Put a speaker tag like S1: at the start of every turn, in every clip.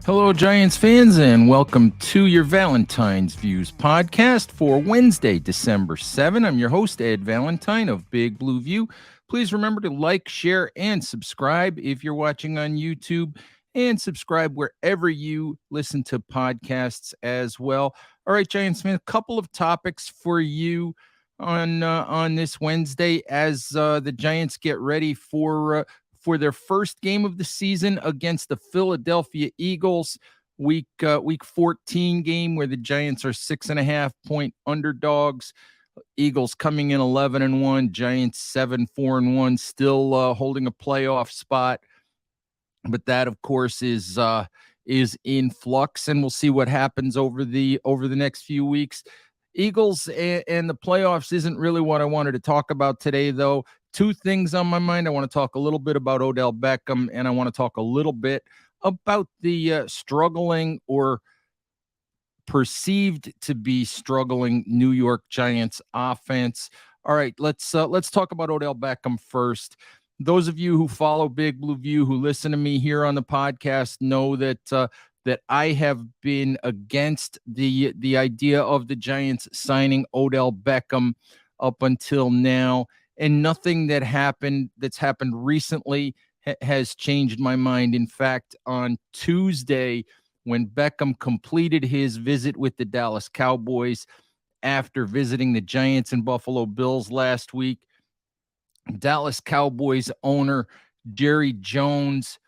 S1: Hello, Giants fans, and welcome to your Valentine's Views podcast for Wednesday, December 7. I'm your host, Ed Valentine of Big Blue View. Please remember to like, share, and subscribe if you're watching on YouTube, and subscribe wherever you listen to podcasts as well. All right, Giants fans, a couple of topics for you on this Wednesday as the Giants get ready for their first game of the season against the Philadelphia Eagles. Week 14 game where the Giants are 6.5-point underdogs. Eagles coming in 11-1, Giants 7-4-1, still holding a playoff spot. But that, of course, is in flux, and we'll see what happens over the next few weeks. Eagles and the playoffs isn't really what I wanted to talk about today, though. Two things on my mind. I want to talk a little bit about Odell Beckham, and I want to talk a little bit about the struggling or perceived to be struggling New York Giants offense. All right, let's talk about Odell Beckham first. Those of you who follow Big Blue View, who listen to me here on the podcast, know that I have been against the idea of the Giants signing Odell Beckham up until now, and nothing that's happened recently has changed my mind. In fact, on Tuesday, when Beckham completed his visit with the Dallas Cowboys after visiting the Giants and Buffalo Bills last week, Dallas Cowboys owner Jerry Jones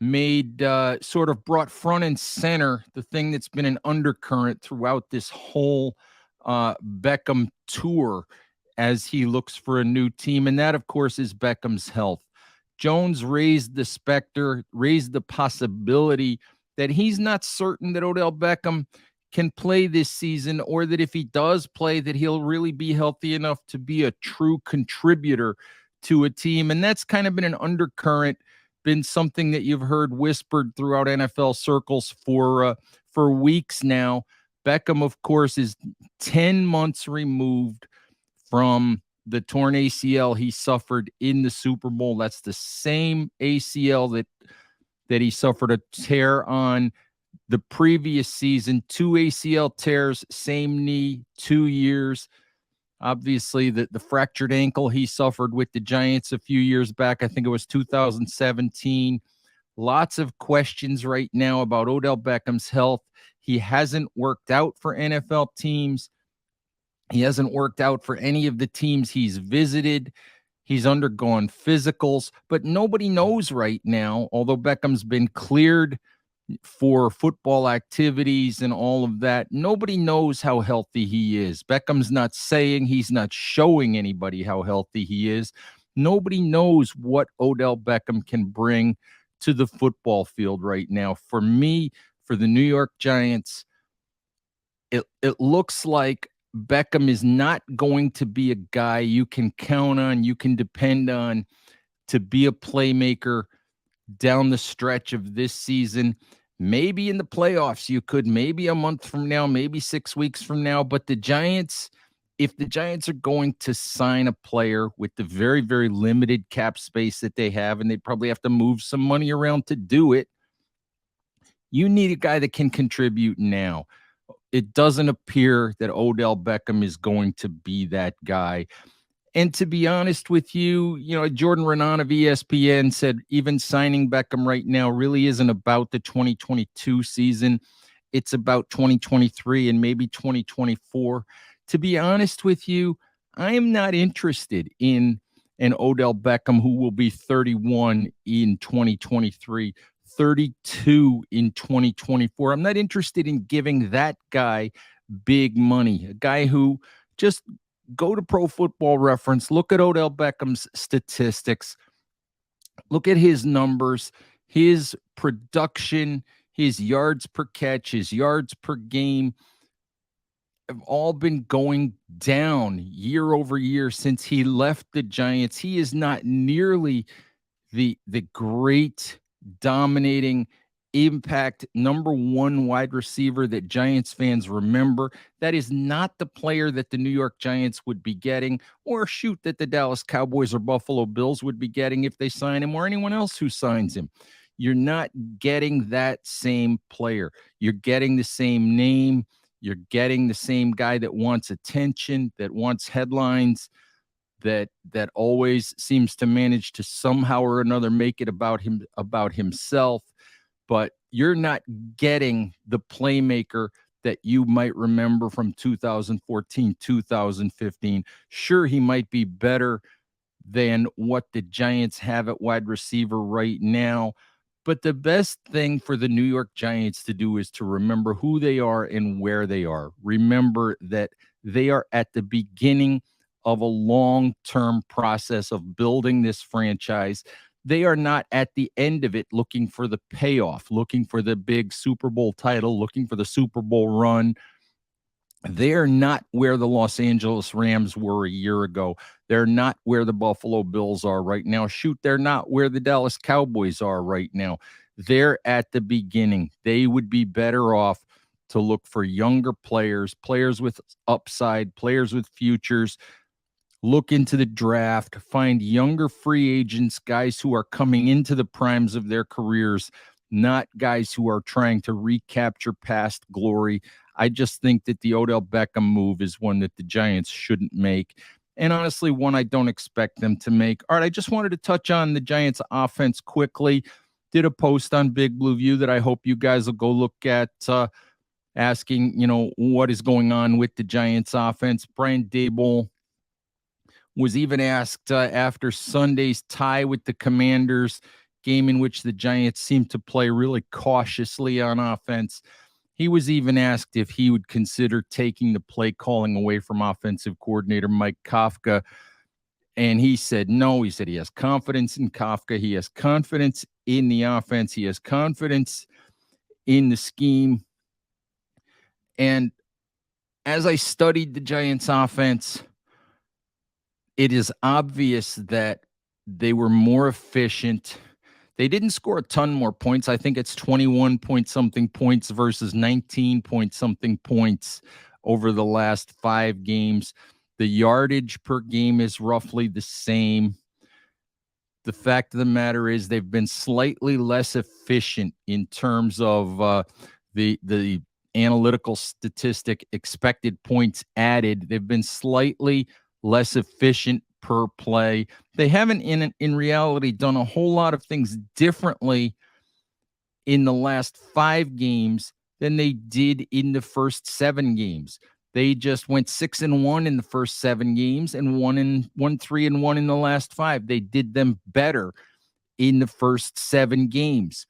S1: brought front and center the thing that's been an undercurrent throughout this whole Beckham tour as he looks for a new team. And that, of course, is Beckham's health. Jones raised the possibility that he's not certain that Odell Beckham can play this season, or that if he does play, that he'll really be healthy enough to be a true contributor to a team. And that's kind of been an undercurrent, been something that you've heard whispered throughout NFL circles for weeks now. Beckham, of course, is 10 months removed from the torn ACL he suffered in the Super Bowl. That's the same ACL that he suffered a tear on the previous season. 2 ACL tears, same knee, 2 years. Obviously, the fractured ankle he suffered with the Giants a few years back, I think it was 2017. Lots of questions right now about Odell Beckham's health. He hasn't worked out for NFL teams. He hasn't worked out for any of the teams he's visited. He's undergone physicals, but nobody knows right now, although Beckham's been cleared for football activities and all of that, nobody knows how healthy he is. Beckham's not saying, he's not showing anybody how healthy he is. Nobody knows what Odell Beckham can bring to the football field right now. For me, for the New York Giants, it looks like Beckham is not going to be a guy you can count on, you can depend on to be a playmaker down the stretch of this season. Maybe in the playoffs you could, maybe a month from now, maybe 6 weeks from now. But the Giants, if the Giants are going to sign a player with the very, very limited cap space that they have, and they probably have to move some money around to do it, you need a guy that can contribute now. It doesn't appear that Odell Beckham is going to be that guy. And to be honest with you, Jordan Raanan of ESPN said even signing Beckham right now really isn't about the 2022 season. It's about 2023 and maybe 2024. To be honest with you, I am not interested in an Odell Beckham who will be 31 in 2023, 32 in 2024. I'm not interested in giving that guy big money, a guy who just go to Pro Football Reference, look at Odell Beckham's statistics, look at his numbers, his production, his yards per catch, his yards per game have all been going down year over year since he left the Giants. He is not nearly the great dominating impact number one wide receiver that Giants fans remember. That is not the player that the New York Giants would be getting, or that the Dallas Cowboys or Buffalo Bills would be getting if they sign him, or anyone else who signs him. You're not getting that same player. You're getting the same name. You're getting the same guy that wants attention, that wants headlines, that always seems to manage to somehow or another make it about himself. But you're not getting the playmaker that you might remember from 2014, 2015. Sure, he might be better than what the Giants have at wide receiver right now. But the best thing for the New York Giants to do is to remember who they are and where they are. Remember that they are at the beginning of a long-term process of building this franchise. They are not at the end of it looking for the payoff, looking for the big Super Bowl title, looking for the Super Bowl run. They're not where the Los Angeles Rams were a year ago. They're not where the Buffalo Bills are right now. Shoot, they're not where the Dallas Cowboys are right now. They're at the beginning. They would be better off to look for younger players, players with upside, players with futures. Look into the draft, find younger free agents, guys who are coming into the primes of their careers, not guys who are trying to recapture past glory. I just think that the Odell Beckham move is one that the Giants shouldn't make. And honestly, one I don't expect them to make. All right, I just wanted to touch on the Giants offense quickly. Did a post on Big Blue View that I hope you guys will go look at, asking, what is going on with the Giants offense. Brian Daboll was even asked after Sunday's tie with the Commanders, game in which the Giants seemed to play really cautiously on offense. He was even asked if he would consider taking the play calling away from offensive coordinator Mike Kafka. And he said no. He said he has confidence in Kafka. He has confidence in the offense. He has confidence in the scheme. And as I studied the Giants offense, it is obvious that they were more efficient. They didn't score a ton more points. I think it's 21 point something points versus 19 point something points over the last 5 games. The yardage per game is roughly the same. The fact of the matter is they've been slightly less efficient in terms of the analytical statistic expected points added. They've been slightly less efficient per play. They haven't in reality done a whole lot of things differently in the last 5 games than they did in the first 7 games. They just went 6-1 in the first 7 games and 3-1 in the last 5. They did them better in the first 7 games.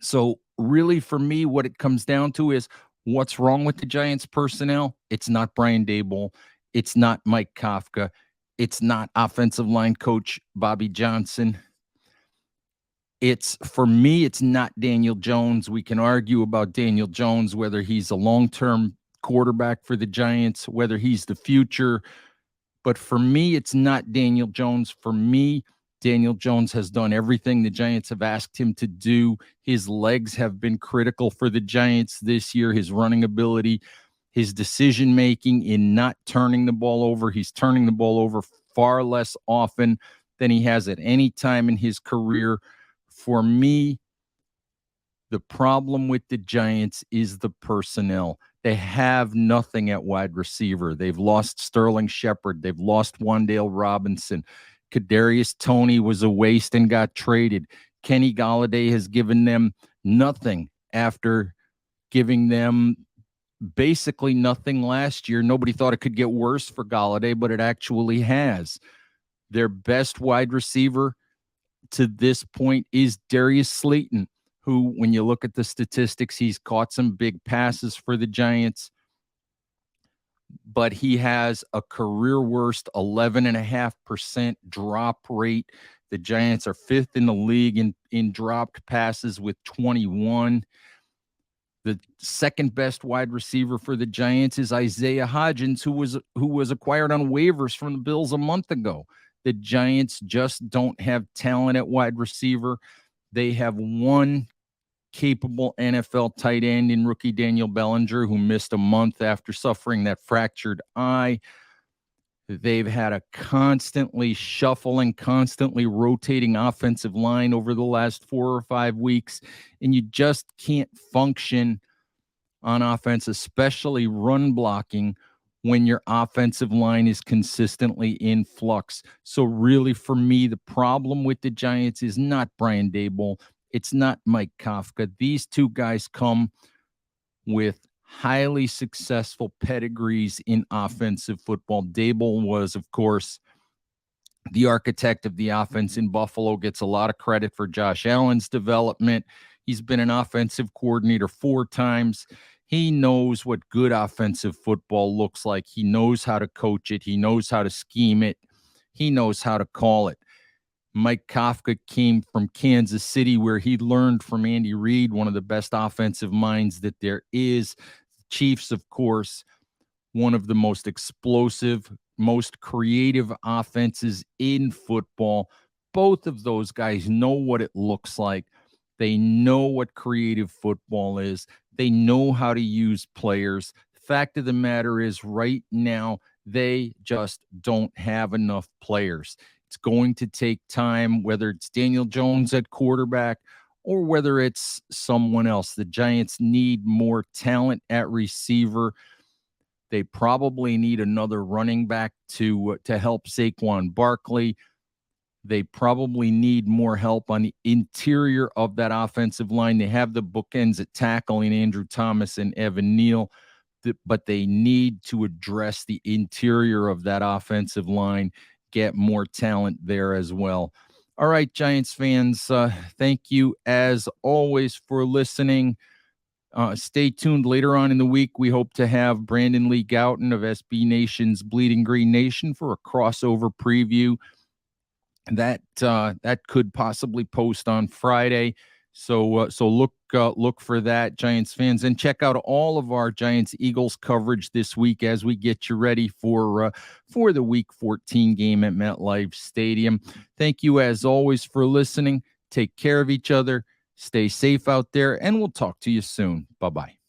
S1: So really, for me, what it comes down to is what's wrong with the Giants personnel. It's not Brian Daboll. It's not Mike Kafka. It's not offensive line coach Bobby Johnson. For me, it's not Daniel Jones. We can argue about Daniel Jones, whether he's a long-term quarterback for the Giants, whether he's the future. But for me, it's not Daniel Jones. For me, Daniel Jones has done everything the Giants have asked him to do. His legs have been critical for the Giants this year, his running ability, his decision-making in not turning the ball over. He's turning the ball over far less often than he has at any time in his career. For me, the problem with the Giants is the personnel. They have nothing at wide receiver. They've lost Sterling Shepard. They've lost Wan'Dale Robinson. Kadarius Toney was a waste and got traded. Kenny Golladay has given them nothing after giving them basically nothing last year. Nobody thought it could get worse for Golladay, but it actually has. Their best wide receiver to this point is Darius Slayton, who, when you look at the statistics, he's caught some big passes for the Giants, but he has a career worst 11.5% drop rate. The Giants are 5th in the league in dropped passes with 21. The second best wide receiver for the Giants is Isaiah Hodgins, who was acquired on waivers from the Bills a month ago. The Giants just don't have talent at wide receiver. They have one capable NFL tight end in rookie, Daniel Bellinger, who missed a month after suffering that fractured eye. They've had a constantly shuffling, constantly rotating offensive line over the last 4 or 5 weeks, and you just can't function on offense, especially run blocking, when your offensive line is consistently in flux. So really, for me, the problem with the Giants is not Brian Daboll. It's not Mike Kafka. These two guys come with highly successful pedigrees in offensive football. Daboll was, of course, the architect of the offense in Buffalo, gets a lot of credit for Josh Allen's development. He's been an offensive coordinator 4 times. He knows what good offensive football looks like. He knows how to coach it. He knows how to scheme it. He knows how to call it. Mike Kafka came from Kansas City, where he learned from Andy Reid, one of the best offensive minds that there is. Chiefs, of course, one of the most explosive, most creative offenses in football. Both of those guys know what it looks like. They know what creative football is. They know how to use players. Fact of the matter is, right now, they just don't have enough players. It's going to take time, whether it's Daniel Jones at quarterback or whether it's someone else. The Giants need more talent at receiver. They probably need another running back to help Saquon Barkley. They probably need more help on the interior of that offensive line. They have the bookends at tackle in Andrew Thomas and Evan Neal, but they need to address the interior of that offensive line, get more talent there as well. All right, Giants fans, thank you as always for listening. Stay tuned later on in the week. We hope to have Brandon Lee Gouton of SB Nation's Bleeding Green Nation for a crossover preview. That could possibly post on Friday. So look for that, Giants fans, and check out all of our Giants Eagles coverage this week as we get you ready for the Week 14 game at MetLife Stadium. Thank you as always for listening. Take care of each other. Stay safe out there, and we'll talk to you soon. Bye-bye.